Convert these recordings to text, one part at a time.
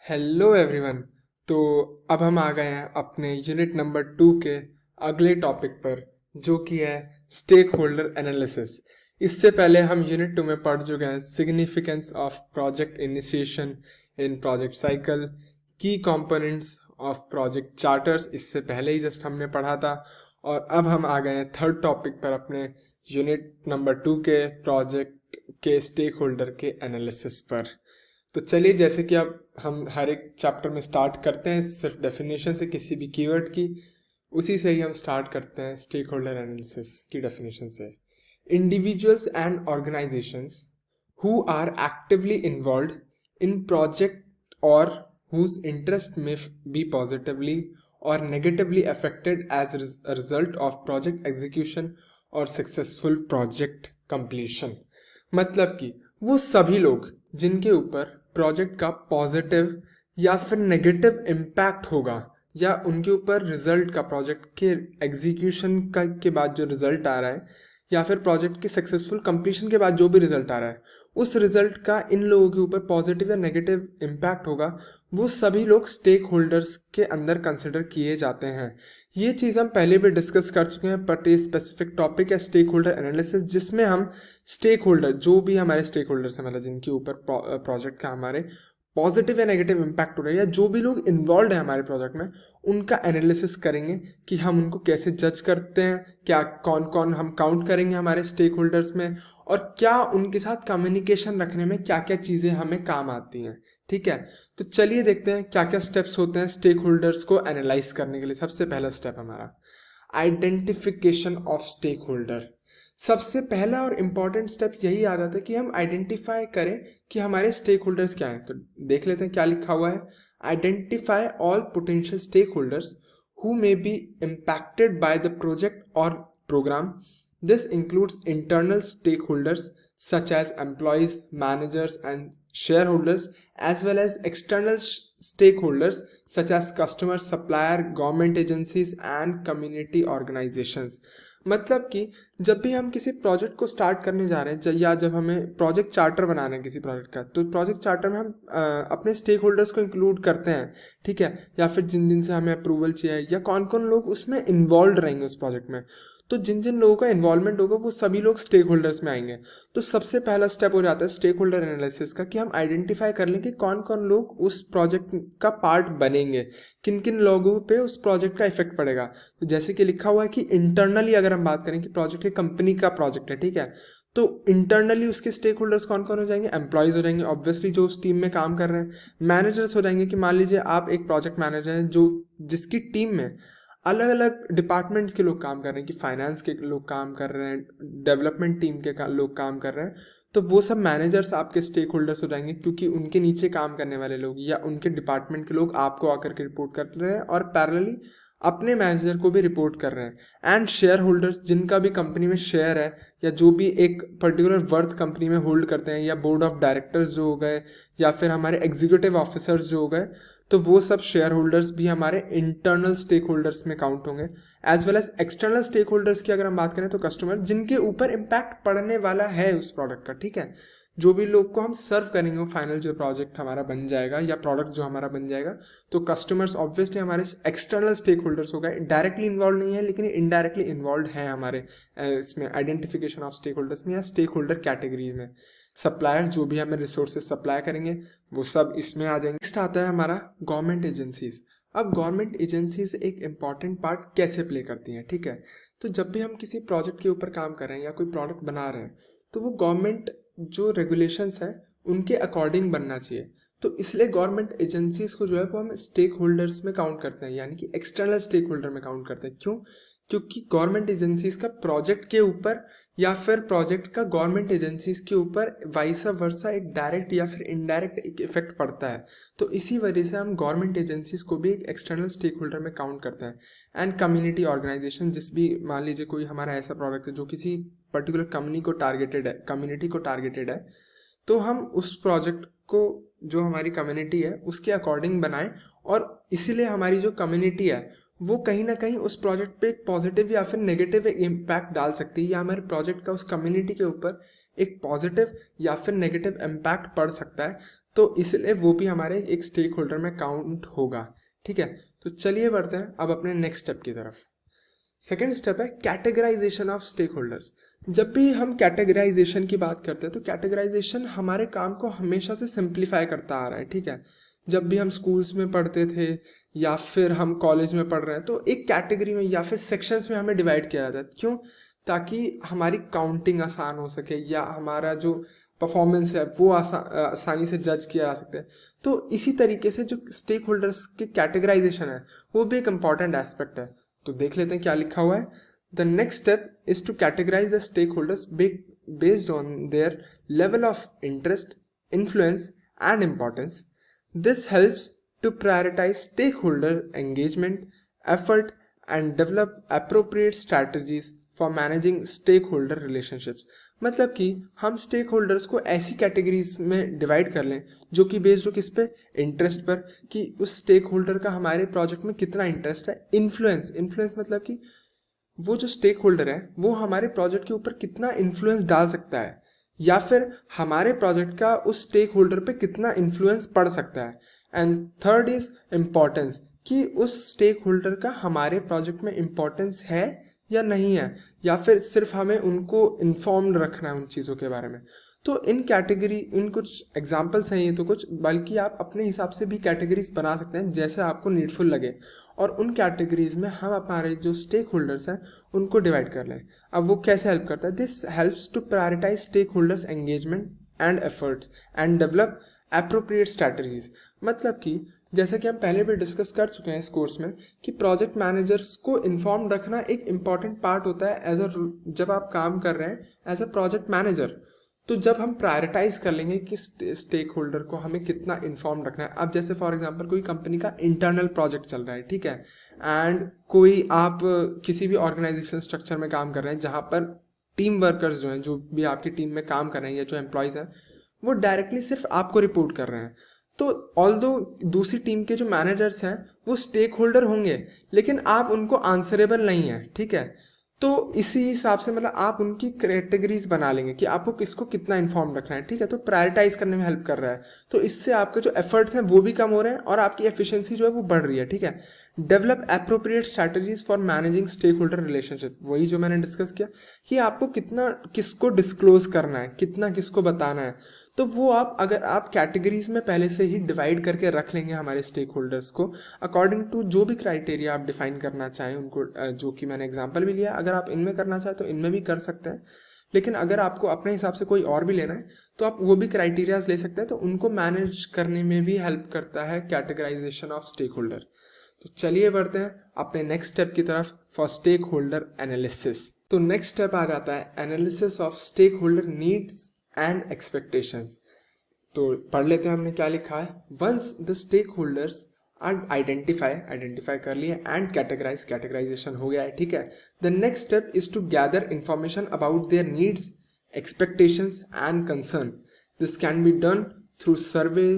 Hello everyone. तो अब हम आ गए हैं अपने यूनिट नंबर 2 के अगले टॉपिक पर, जो कि है स्टेक होल्डर एनालिसिस। इससे पहले हम यूनिट 2 में पढ़ चुके हैं significance of project initiation in project cycle, की कंपोनेंट्स ऑफ प्रोजेक्ट चार्टर्स। इससे पहले ही जस्ट हमने पढ़ा था। और अब हम आ गए हैं थर्ड टॉपिक पर अपने यूनिट नंबर 2 के प्रोजेक्ट के स्टेक होल्डर के एनालिसिस पर। तो चलिए, जैसे कि अब हम हर एक चैप्टर में स्टार्ट करते हैं सिर्फ डेफिनेशन से, किसी भी कीवर्ड की, उसी से ही हम स्टार्ट करते हैं स्टेक होल्डर एनालिसिस की डेफिनेशन से। Individuals and organisations who are actively involve in project और whose interest may be positively or negatively affected as a result of project execution or successful project completion। मतलब कि वो सभी लोग जिनके ऊपर प्रोजेक्ट का पॉजिटिव या फिर नेगेटिव इम्पैक्ट होगा, या उनके ऊपर रिजल्ट का, प्रोजेक्ट के एग्जीक्यूशन का के बाद जो रिजल्ट आ रहा है, या फिर प्रोजेक्ट के सक्सेसफुल कंप्लीशन के बाद जो भी रिजल्ट आ रहा है, उस रिजल्ट का इन लोगों के ऊपर पॉजिटिव या नेगेटिव इम्पैक्ट होगा, वो सभी लोग स्टेक होल्डर्स के अंदर कंसिडर किए जाते हैं। ये चीज़ हम पहले भी डिस्कस कर चुके हैं, बट ये स्पेसिफिक टॉपिक है स्टेक होल्डर एनालिसिस, जिसमें हम स्टेक होल्डर, जो भी हमारे स्टेक होल्डर्स हैं, मतलब जिनके ऊपर प्रोजेक्ट का हमारे पॉजिटिव या नेगेटिव इम्पैक्ट हो रहा है, या जो भी लोग इन्वॉल्व है हमारे प्रोजेक्ट में, उनका एनालिसिस करेंगे कि हम उनको कैसे जज करते हैं, क्या कौन कौन हम काउंट करेंगे हमारे स्टेक होल्डर्स में, और क्या उनके साथ कम्युनिकेशन रखने में क्या क्या चीज़ें हमें काम आती हैं। ठीक है, तो चलिए देखते हैं क्या क्या स्टेप्स होते हैं स्टेक होल्डर्स को एनालाइज करने के लिए। सबसे पहला स्टेप हमारा आइडेंटिफिकेशन ऑफ स्टेक होल्डर। सबसे पहला और इम्पॉर्टेंट स्टेप यही आ जाता है कि हम आइडेंटिफाई करें कि हमारे स्टेक होल्डर्स क्या हैं। तो देख लेते हैं क्या लिखा हुआ है। Identify all potential stakeholders who may be impacted by the project और programme. This includes internal stakeholders such as employees, managers, and shareholders, as well as external stakeholders such as customers, supplier, government agencies, and community organizations। मतलब कि जब भी हम किसी project को start करने जा रहे हैं, या जब हमें प्रोजेक्ट चार्टर बनाना है किसी प्रोजेक्ट का, तो प्रोजेक्ट चार्टर में हम अपने स्टेक होल्डर्स को इंक्लूड करते हैं। ठीक है, या फिर जिन जिन से हमें अप्रूवल चाहिए, या कौन कौन लोग उसमें इन्वॉल्व रहेंगे उस प्रोजेक्ट में, तो जिन जिन लोगों का इन्वॉल्वमेंट होगा वो सभी लोग स्टेक होल्डर्स में आएंगे। तो सबसे पहला स्टेप हो जाता है स्टेक होल्डर एनालिसिस का, कि हम आइडेंटिफाई कर लें कि कौन कौन लोग उस प्रोजेक्ट का पार्ट बनेंगे, किन किन लोगों पे उस प्रोजेक्ट का इफेक्ट पड़ेगा। तो जैसे कि लिखा हुआ है कि इंटरनली अगर हम बात करें कि प्रोजेक्ट एक कंपनी का प्रोजेक्ट है, ठीक है, तो इंटरनली उसके स्टेक होल्डर्स कौन कौन हो जाएंगे? एम्प्लॉयज़ हो जाएंगे ऑब्वियसली, जो उस टीम में काम कर रहे हैं। मैनेजर्स हो जाएंगे, कि मान लीजिए आप एक प्रोजेक्ट मैनेजर हैं जो जिसकी टीम में अलग अलग डिपार्टमेंट्स के लोग काम कर रहे हैं, कि फाइनेंस के लोग काम कर रहे हैं, डेवलपमेंट टीम के लोग काम कर रहे हैं, तो वो सब मैनेजर्स आपके स्टेक होल्डर्स हो जाएंगे, क्योंकि उनके नीचे काम करने वाले लोग या उनके डिपार्टमेंट के लोग आपको आकर के रिपोर्ट कर रहे हैं, और पैरेलली अपने मैनेजर को भी रिपोर्ट कर रहे हैं। एंड शेयर होल्डर्स, जिनका भी कंपनी में शेयर है, या जो भी एक पर्टिकुलर वर्थ कंपनी में होल्ड करते हैं, या बोर्ड ऑफ डायरेक्टर्स जो हो गए, या फिर हमारे एग्जीक्यूटिव ऑफिसर्स जो हो गए, तो वो सब शेयर होल्डर्स भी हमारे इंटरनल स्टेक होल्डर्स में काउंट होंगे। As well as external stakeholders की अगर हम बात करें, तो कस्टमर, जिनके ऊपर इम्पैक्ट पड़ने वाला है उस प्रोडक्ट का। ठीक है, जो भी लोग को हम सर्व करेंगे, वो फाइनल जो प्रोजेक्ट हमारा बन जाएगा या प्रोडक्ट जो हमारा बन जाएगा, तो कस्टमर्स ऑब्वियसली हमारे एक्सटर्नल स्टेक होल्डर्स हो गए। डायरेक्टली इन्वॉल्व नहीं है, लेकिन इनडायरेक्टली इन्वॉल्व है हमारे इसमें आइडेंटिफिकेशन ऑफ स्टेक होल्डर्स में, या स्टेक होल्डर कैटेगरी में। सप्लायर, जो भी हमें रिसोर्सेज सप्लाई करेंगे, वो सब इसमें आ जाएंगे। नेक्स्ट आता है हमारा गवर्नमेंट एजेंसीज। अब गवर्नमेंट एजेंसीज एक इंपॉर्टेंट पार्ट कैसे प्ले करती हैं? ठीक है, तो जब भी हम किसी प्रोजेक्ट के ऊपर काम कर रहे हैं या कोई प्रोडक्ट बना रहे हैं, तो वो गवर्नमेंट जो रेगुलेशंस हैं उनके अकॉर्डिंग बनना चाहिए। तो इसलिए गवर्नमेंट एजेंसीज को जो है वो हम स्टेक होल्डर्स में काउंट करते हैं, यानी कि एक्सटर्नल स्टेक होल्डर में काउंट करते हैं। क्यों? क्योंकि गवर्नमेंट एजेंसीज का प्रोजेक्ट के ऊपर, या फिर प्रोजेक्ट का गवर्नमेंट एजेंसीज के ऊपर वाइस वर्सा एक डायरेक्ट या फिर इनडायरेक्ट एक इफेक्ट पड़ता है। तो इसी वजह से हम गवर्नमेंट एजेंसीज को भी एक एक्सटर्नल स्टेक होल्डर में काउंट करते हैं। एंड कम्युनिटी ऑर्गेनाइजेशन, जिस भी, मान लीजिए कोई हमारा ऐसा प्रोडक्ट है जो किसी पर्टिकुलर कम्युनिटी को टारगेटेड है, तो हम उस प्रोजेक्ट को, जो हमारी कम्युनिटी है, उसके अकॉर्डिंग बनाएं, और इसीलिए हमारी जो कम्युनिटी है वो कहीं ना कहीं उस प्रोजेक्ट पे एक पॉजिटिव या फिर नेगेटिव इम्पैक्ट डाल सकती है, या हमारे प्रोजेक्ट का उस कम्युनिटी के ऊपर एक पॉजिटिव या फिर नेगेटिव इम्पैक्ट पड़ सकता है। तो इसलिए वो भी हमारे एक स्टेक होल्डर में काउंट होगा, ठीक है। तो चलिए बढ़ते हैं अब अपने नेक्स्ट स्टेप की तरफ। सेकेंड स्टेप है कैटेगराइजेशन ऑफ स्टेक होल्डर्स। जब भी हम कैटेगराइजेशन की बात करते हैं तो कैटेगराइजेशन हमारे काम को हमेशा से सिंप्लीफाई करता आ रहा है, ठीक है। जब भी हम स्कूल्स में पढ़ते थे या फिर हम कॉलेज में पढ़ रहे हैं तो एक कैटेगरी में या फिर सेक्शंस में हमें डिवाइड किया जाता है। क्यों? ताकि हमारी काउंटिंग आसान हो सके या हमारा जो परफॉर्मेंस है वो आसानी से जज किया जा सकता है। तो इसी तरीके से जो स्टेक होल्डर्स की कैटेगराइजेशन है वो भी एक इम्पॉर्टेंट एस्पेक्ट है। तो देख लेते हैं क्या लिखा हुआ है। The next step is to categorise the stakeholders based on their level of interest, influence and importance. This helps to prioritize stakeholder engagement, effort, and develop appropriate strategies for managing stakeholder relationships. मतलब कि हम stake holders को ऐसी categories में divide कर लें जो कि बेस्ड हो किस पे, इंटरेस्ट पर, कि उस स्टेक होल्डर का हमारे प्रोजेक्ट में कितना इंटरेस्ट है, इन्फ्लुएंस मतलब कि वो जो स्टेक होल्डर है वो हमारे प्रोजेक्ट के ऊपर कितना इन्फ्लुएंस डाल सकता है या फिर हमारे प्रोजेक्ट का उस स्टेक होल्डर पे कितना इन्फ्लुएंस पड़ सकता है। एंड थर्ड इज इम्पॉर्टेंस, कि उस स्टेक होल्डर का हमारे प्रोजेक्ट में इम्पॉर्टेंस है या नहीं है, या फिर सिर्फ हमें उनको इन्फॉर्म्ड रखना है उन चीज़ों के बारे में। तो इन कुछ एग्जाम्पल्स हैं ये तो कुछ, बल्कि आप अपने हिसाब से भी कैटेगरीज बना सकते हैं जैसे आपको नीडफुल लगे, और उन कैटेगरीज में हम हमारे जो स्टेक होल्डर्स हैं उनको डिवाइड कर लें। अब वो कैसे हेल्प करता है? This helps to prioritise stakeholder engagement and efforts and develop appropriate strategies. मतलब कि जैसे कि हम पहले भी डिस्कस कर चुके हैं इस कोर्स में कि प्रोजेक्ट मैनेजर्स को इन्फॉर्म रखना एक इम्पॉर्टेंट पार्ट होता है जब आप काम कर रहे हैं एज अ प्रोजेक्ट मैनेजर। तो जब हम प्रायोरिटाइज कर लेंगे कि स्टेक होल्डर को हमें कितना इन्फॉर्म रखना है। अब जैसे फॉर एग्जांपल कोई कंपनी का इंटरनल प्रोजेक्ट चल रहा है, ठीक है, एंड कोई आप किसी भी ऑर्गेनाइजेशन स्ट्रक्चर में काम कर रहे हैं जहाँ पर टीम वर्कर्स जो हैं, जो भी आपकी टीम में काम कर रहे हैं या जो एम्प्लॉयज़ हैं, वो डायरेक्टली सिर्फ आपको रिपोर्ट कर रहे हैं। तो ऑल्दो दूसरी टीम के जो मैनेजर्स हैं वो स्टेक होल्डर होंगे, लेकिन आप उनको आंसरेबल नहीं है, ठीक है। तो इसी हिसाब से मतलब आप उनकी कैटेगरीज बना लेंगे कि आपको किसको कितना इन्फॉर्म रखना है, ठीक है। तो प्रायोरिटाइज करने में हेल्प कर रहा है। तो इससे आपके जो एफर्ट्स हैं वो भी कम हो रहे हैं और आपकी एफिशिएंसी जो है वो बढ़ रही है, ठीक है। Develop appropriate strategies for managing stakeholder relationship, वही जो मैंने डिस्कस किया कि आपको कितना किसको डिस्क्लोज करना है, कितना किसको बताना है। तो वो अगर आप कैटेगरीज में पहले से ही डिवाइड करके रख लेंगे हमारे स्टेक होल्डर्स को अकॉर्डिंग टू जो भी क्राइटेरिया आप डिफाइन करना चाहें उनको, जो कि मैंने एग्जांपल भी लिया, अगर आप इनमें करना चाहें तो इनमें भी कर सकते हैं, लेकिन अगर आपको अपने हिसाब से कोई और भी लेना है तो आप वो भी क्राइटेरियाज ले सकते हैं। तो उनको मैनेज करने में भी हेल्प करता है कैटेगराइजेशन ऑफ स्टेक होल्डर। तो चलिए बढ़ते हैं अपने नेक्स्ट स्टेप की तरफ फॉर स्टेक होल्डर एनालिसिस। तो नेक्स्ट स्टेप आ जाता है analysis of stakeholder needs and expectations. तो पढ़ लेते हैं हमने क्या लिखा है। Once the stakeholders are identify कर लिए एंड कैटेगराइजेशन हो गया है, ठीक है। The next step is to gather information about their needs, expectations and concern. This can be done through survey,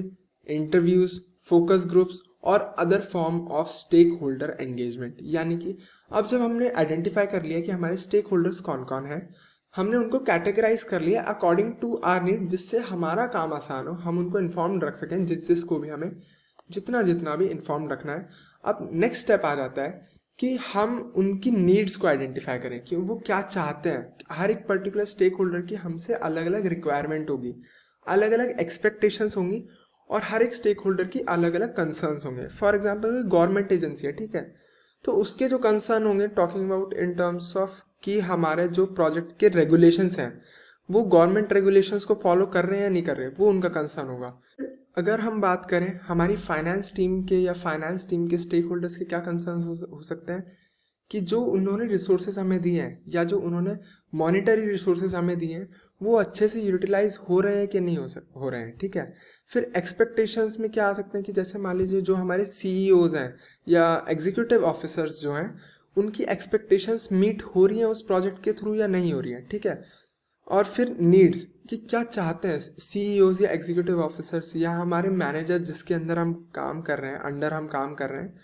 interviews, focus groups और other form of stakeholder engagement. यानी कि अब जब हमने आइडेंटिफाई कर लिया कि हमारे स्टेक होल्डर्स कौन कौन हैं, हमने उनको कैटेगराइज कर लिया अकॉर्डिंग टू आर नीड, जिससे हमारा काम आसान हो, हम उनको इन्फॉर्म रख सकें जिसको भी हमें जितना भी इन्फॉर्म रखना है। अब नेक्स्ट स्टेप आ जाता है कि हम उनकी नीड्स को आइडेंटिफाई करें कि वो क्या चाहते हैं। हर एक पर्टिकुलर स्टेक होल्डर की हमसे अलग अलग रिक्वायरमेंट होगी, अलग अलग एक्सपेक्टेशंस होंगी और हर एक स्टेक होल्डर की अलग अलग कंसर्न्स होंगे। फॉर एग्जाम्पल गवर्नमेंट एजेंसी है, ठीक है, तो उसके जो कंसर्न होंगे talking about in terms of कि हमारे जो प्रोजेक्ट के रेगुलेशंस हैं वो गवर्नमेंट रेगुलेशंस को फॉलो कर रहे हैं या नहीं कर रहे, वो उनका कंसर्न होगा। अगर हम बात करें हमारी फाइनेंस टीम के या फाइनेंस टीम के स्टेक होल्डर्स के क्या कंसर्न हो सकते हैं कि जो उन्होंने रिसोर्सेज हमें दिए हैं या जो उन्होंने मॉनिटरी रिसोर्सेज हमें दिए हैं वो अच्छे से यूटिलाइज हो रहे हैं कि नहीं हो रहे हैं, ठीक है। फिर एक्सपेक्टेशंस में क्या आ सकते हैं कि जैसे मान लीजिए जो हमारे सीईओज हैं या एग्जीक्यूटिव ऑफिसर्स जो हैं उनकी एक्सपेक्टेशंस मीट हो रही हैं उस प्रोजेक्ट के थ्रू या नहीं हो रही है, ठीक है। और फिर नीड्स कि क्या चाहते हैं सीईओज या एग्जीक्यूटिव ऑफिसर्स या हमारे मैनेजर जिसके अंदर हम काम कर रहे हैं, अंडर हम काम कर रहे हैं,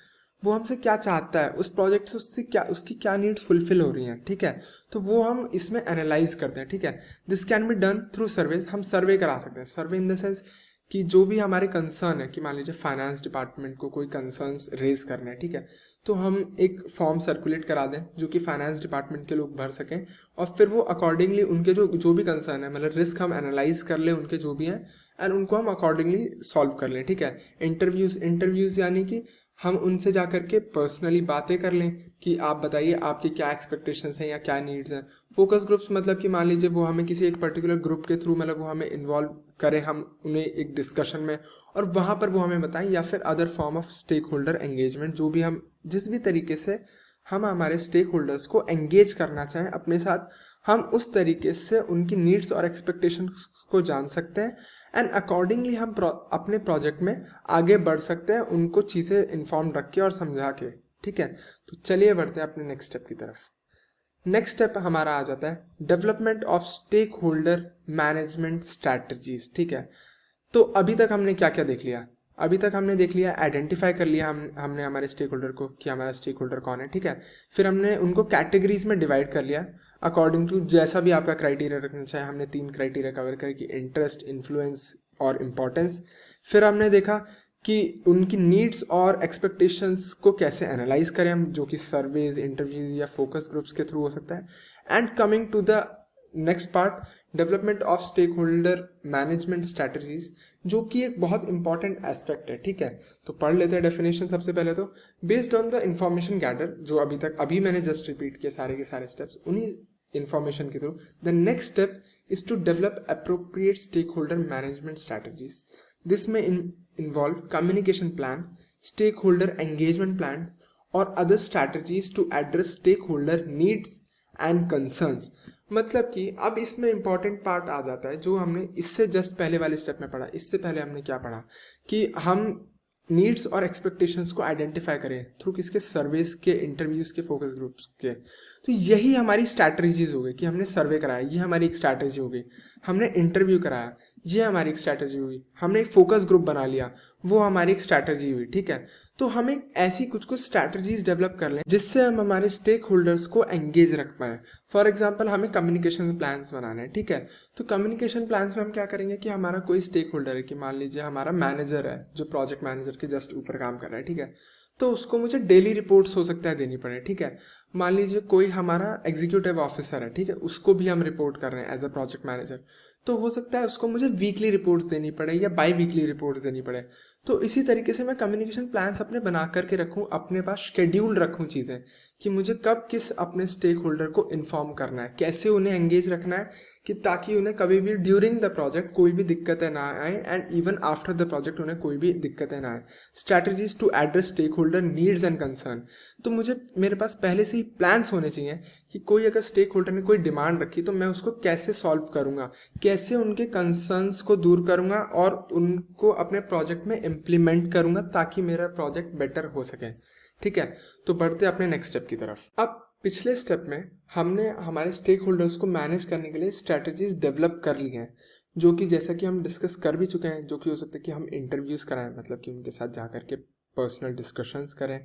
वो हमसे क्या चाहता है उस प्रोजेक्ट से, उसकी क्या नीड्स फुलफिल हो रही हैं, ठीक है। तो वो हम इसमें एनालाइज करते हैं, ठीक है। This can be done through surveys, हम सर्वे करा सकते हैं। सर्वे इन द सेंस कि जो भी हमारे कंसर्न है, कि मान लीजिए फाइनेंस डिपार्टमेंट को कोई कंसर्न्स रेज करना है, ठीक है, तो हम एक फॉर्म सर्कुलेट करा दें जो कि फाइनेंस डिपार्टमेंट के लोग भर सकें, और फिर वो अकॉर्डिंगली उनके जो भी कंसर्न है, मतलब रिस्क हम एनालाइज कर लें उनके जो भी हैं, एंड उनको हम अकॉर्डिंगली सॉल्व कर लें, ठीक है। इंटरव्यूज़ यानी कि हम उनसे जा करके पर्सनली बातें कर लें कि आप बताइए आपकी क्या एक्सपेक्टेशंस हैं या क्या नीड्स हैं। फोकस ग्रुप्स मतलब कि मान लीजिए वो हमें किसी एक पर्टिकुलर ग्रुप के थ्रू, मतलब वो हमें इन्वॉल्व करें, हम उन्हें एक डिस्कशन में, और वहाँ पर वो हमें बताएं, या फिर other form of stakeholder engagement, जो भी हम जिस भी तरीके से हम हमारे स्टेक होल्डर्स को एंगेज करना चाहें अपने साथ, हम उस तरीके से उनकी नीड्स और एक्सपेक्टेशंस को जान सकते हैं, एंड अकॉर्डिंगली हम अपने प्रोजेक्ट में आगे बढ़ सकते हैं, उनको चीज़ें इन्फॉर्म रख के और समझा के, ठीक है। तो चलिए बढ़ते हैं अपने नेक्स्ट स्टेप की तरफ। नेक्स्ट स्टेप हमारा आ जाता है development of stakeholder management strategies, ठीक है। तो अभी तक हमने क्या क्या देख लिया? अभी तक हमने देख लिया, आइडेंटिफाई कर लिया हमने हमारे स्टेक होल्डर को कि हमारा स्टेक होल्डर कौन है, ठीक है। फिर हमने उनको कैटेगरीज में डिवाइड कर लिया अकॉर्डिंग टू जैसा भी आपका क्राइटेरिया रखना चाहे। हमने 3 क्राइटेरिया कवर करे कि इंटरेस्ट, इन्फ्लुएंस और इम्पोर्टेंस। फिर हमने देखा कि उनकी नीड्स और एक्सपेक्टेशंस को कैसे एनालाइज करें हम, जो कि सर्वेज, इंटरव्यूज या फोकस ग्रुप्स के थ्रू हो सकता है। And coming to the next part, development of stakeholder management strategies, जो कि एक बहुत इंपॉर्टेंट एस्पेक्ट है, ठीक है। तो पढ़ लेते हैं डेफिनेशन सबसे पहले। तो based on the information gather, जो अभी मैंने जस्ट रिपीट किए सारे के सारे स्टेप्स, उन्हीं इंफॉर्मेशन के through the next step is to develop appropriate stakeholder management strategies. This में involve communication plan, stakeholder engagement plan or other strategies to address stakeholder needs and concerns। मतलब कि अब इसमें इंपॉर्टेंट पार्ट आ जाता है जो हमने इससे जस्ट पहले वाले स्टेप में पढ़ा। इससे पहले हमने क्या पढ़ा कि हम नीड्स और एक्सपेक्टेशंस को आइडेंटिफाई करें थ्रू किसके, सर्वेस के, इंटरव्यूज के, फोकस ग्रुप्स के। तो यही हमारी स्ट्रैटेजीज हो गई कि हमने सर्वे कराया, ये हमारी एक स्ट्रैटेजी हो गई। हमने इंटरव्यू कराया, ये हमारी एक स्ट्रैटेजी हुई। हमने एक फोकस ग्रुप बना लिया, वो हमारी एक स्ट्रैटेजी हुई, ठीक है। तो हमें ऐसी कुछ स्ट्रैटेजीज डेवलप कर लें जिससे हम हमारे स्टेक होल्डर्स को एंगेज रख पाएँ। फॉर एग्जाम्पल हमें कम्युनिकेशन प्लान्स बनाने हैं, ठीक है। तो कम्युनिकेशन प्लान्स में हम क्या करेंगे कि हमारा कोई स्टेक होल्डर है, कि मान लीजिए हमारा मैनेजर है जो प्रोजेक्ट मैनेजर के जस्ट ऊपर काम कर रहा है, ठीक है। तो उसको मुझे डेली रिपोर्ट्स हो सकता है देनी पड़े, ठीक है। मान लीजिए कोई हमारा एग्जीक्यूटिव ऑफिसर है, ठीक है, उसको भी हम रिपोर्ट कर रहे हैं एज अ प्रोजेक्ट मैनेजर, तो हो सकता है उसको मुझे वीकली रिपोर्ट्स देनी पड़े या बाई वीकली रिपोर्ट्स देनी पड़े। तो इसी तरीके से मैं कम्युनिकेशन प्लान्स अपने बना करके रखूँ, अपने पास शेड्यूल रखूँ चीज़ें, कि मुझे कब किस अपने स्टेक होल्डर को इन्फॉर्म करना है, कैसे उन्हें एंगेज रखना है, कि ताकि उन्हें कभी भी ड्यूरिंग द प्रोजेक्ट कोई भी दिक्कतें ना आए, and even after the project उन्हें कोई भी दिक्कतें ना आए। Strategies to address stakeholder needs and concern. तो मुझे मेरे पास पहले से ही प्लान्स होने चाहिए कि कोई अगर स्टेक होल्डर ने कोई डिमांड रखी तो मैं उसको कैसे सॉल्व करूँगा, कैसे उनके कंसर्न्स को दूर करूँगा और उनको अपने प्रोजेक्ट में इम्प्लीमेंट करूँगा ताकि मेरा प्रोजेक्ट बेटर हो सके, ठीक है। तो बढ़ते अपने नेक्स्ट स्टेप की तरफ। अब पिछले स्टेप में हमने हमारे स्टेक होल्डर्स को मैनेज करने के लिए स्ट्रैटेजीज डेवलप कर ली हैं, जो कि जैसा कि हम डिस्कस कर भी चुके हैं, जो कि हो सकता है कि हम इंटरव्यूज़ कराएं, मतलब कि उनके साथ जा कर के पर्सनल डिस्कशंस करें,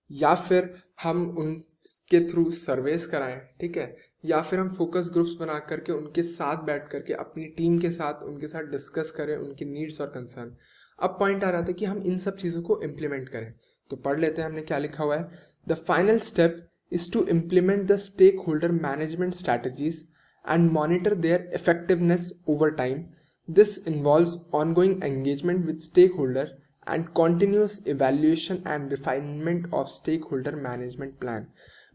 या फिर हम उनके थ्रू सर्वेस कराएं, ठीक है, या फिर हम फोकस ग्रुप्स बना करके उनके साथ बैठ करके अपनी टीम के साथ उनके साथ डिस्कस करें उनकी नीड्स और कंसर्न। अब पॉइंट आ रहा था कि हम इन सब चीज़ों को इम्प्लीमेंट करें। तो पढ़ लेते हैं हमने क्या लिखा हुआ है। The final step is to implement the stakeholder management strategies and monitor their effectiveness over time. This involves ongoing engagement with stakeholder and continuous evaluation and refinement of stakeholder management plan.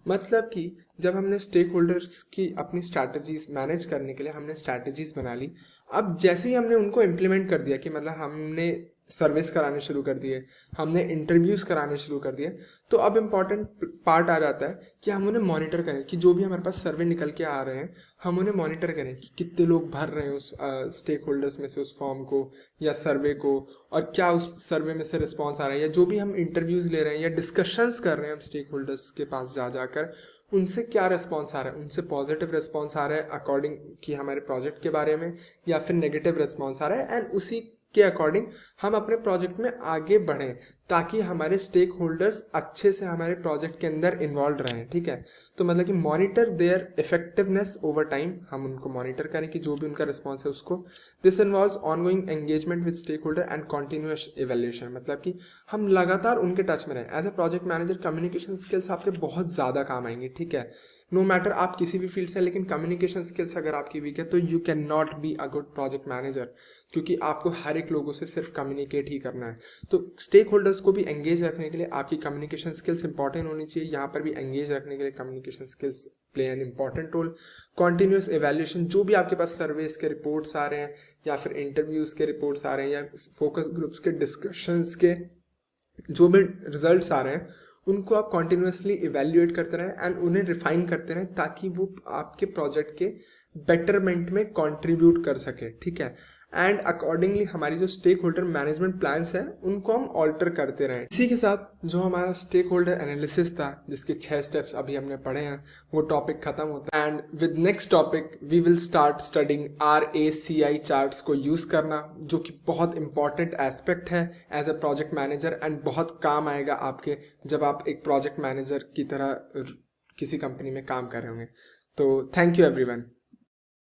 मतलब कि जब हमने stake holders की अपनी strategies manage करने के लिए हमने स्ट्रैटेजीज बना ली, अब जैसे ही हमने उनको इम्प्लीमेंट कर दिया, कि मतलब हमने सर्विस कराने शुरू कर दिए, हमने इंटरव्यूज़ कराने शुरू कर दिए, तो अब इम्पॉर्टेंट पार्ट आ जाता है कि हम उन्हें मॉनिटर करें, कि जो भी हमारे पास सर्वे निकल के आ रहे हैं हम उन्हें मॉनिटर करें कि कितने लोग भर रहे हैं उस स्टेक होल्डर्स में से उस फॉर्म को या सर्वे को, और क्या उस सर्वे में से रिस्पॉन्स आ रहा है, या जो भी हम इंटरव्यूज़ ले रहे हैं या डिस्कशंस कर रहे हैं हम स्टेक होल्डर्स के पास जा जाकर, उनसे क्या रिस्पॉन्स आ रहा है, उनसे पॉजिटिव रिस्पॉन्स आ रहा है अकॉर्डिंग कि हमारे प्रोजेक्ट के बारे में, या फिर नेगेटिव रिस्पॉन्स आ रहा है, एंड उसी के अकॉर्डिंग हम अपने प्रोजेक्ट में आगे बढ़ें ताकि हमारे स्टेक होल्डर्स अच्छे से हमारे प्रोजेक्ट के अंदर इन्वॉल्व रहें, ठीक है। तो मतलब कि monitor their effectiveness over time, हम उनको मॉनिटर करें कि जो भी उनका रिस्पॉन्स है उसको। This involves ongoing engagement with stakeholder and continuous evaluation, मतलब कि हम लगातार उनके टच में रहें। As a project manager communication skills आपके बहुत ज़्यादा काम आएंगे, ठीक है। नो मैटर आप किसी भी फील्ड से, लेकिन कम्युनिकेशन स्किल्स अगर आपकी वीक है तो you can not be a good project manager, क्योंकि आपको हर एक लोगों से सिर्फ कम्युनिकेट ही करना है। तो स्टेक होल्डर्स को भी एंगेज रखने के लिए आपकी कम्युनिकेशन स्किल्स इंपॉर्टेंट होनी चाहिए। यहाँ पर भी एंगेज रखने के लिए communication skills play an important role. Continuous evaluation, जो भी आपके पास सर्वेस के रिपोर्ट्स आ रहे हैं या फिर इंटरव्यूज़ के रिपोर्ट्स आ रहे हैं या फोकस ग्रुप्स के डिस्कशंस के जो भी रिजल्ट्स आ रहे हैं, उनको आप कॉन्टिन्यूसली इवेल्युएट करते रहें एंड उन्हें रिफाइन करते रहें, ताकि वो आपके प्रोजेक्ट के बेटरमेंट में कंट्रीब्यूट कर सके, ठीक है। एंड अकॉर्डिंगली हमारी जो स्टेक होल्डर मैनेजमेंट प्लान्स हैं उनको हम ऑल्टर करते रहें। इसी के साथ जो हमारा स्टेक होल्डर एनालिसिस था, जिसके 6 स्टेप्स अभी हमने पढ़े हैं, वो टॉपिक खत्म होता है। And with next topic we will start studying RACI charts को यूज़ करना, जो कि बहुत इंपॉर्टेंट एस्पेक्ट है as a project manager and बहुत काम आएगा आपके जब आप एक प्रोजेक्ट मैनेजर की तरह किसी कंपनी में काम कर रहे होंगे। तो थैंक यू एवरीवन।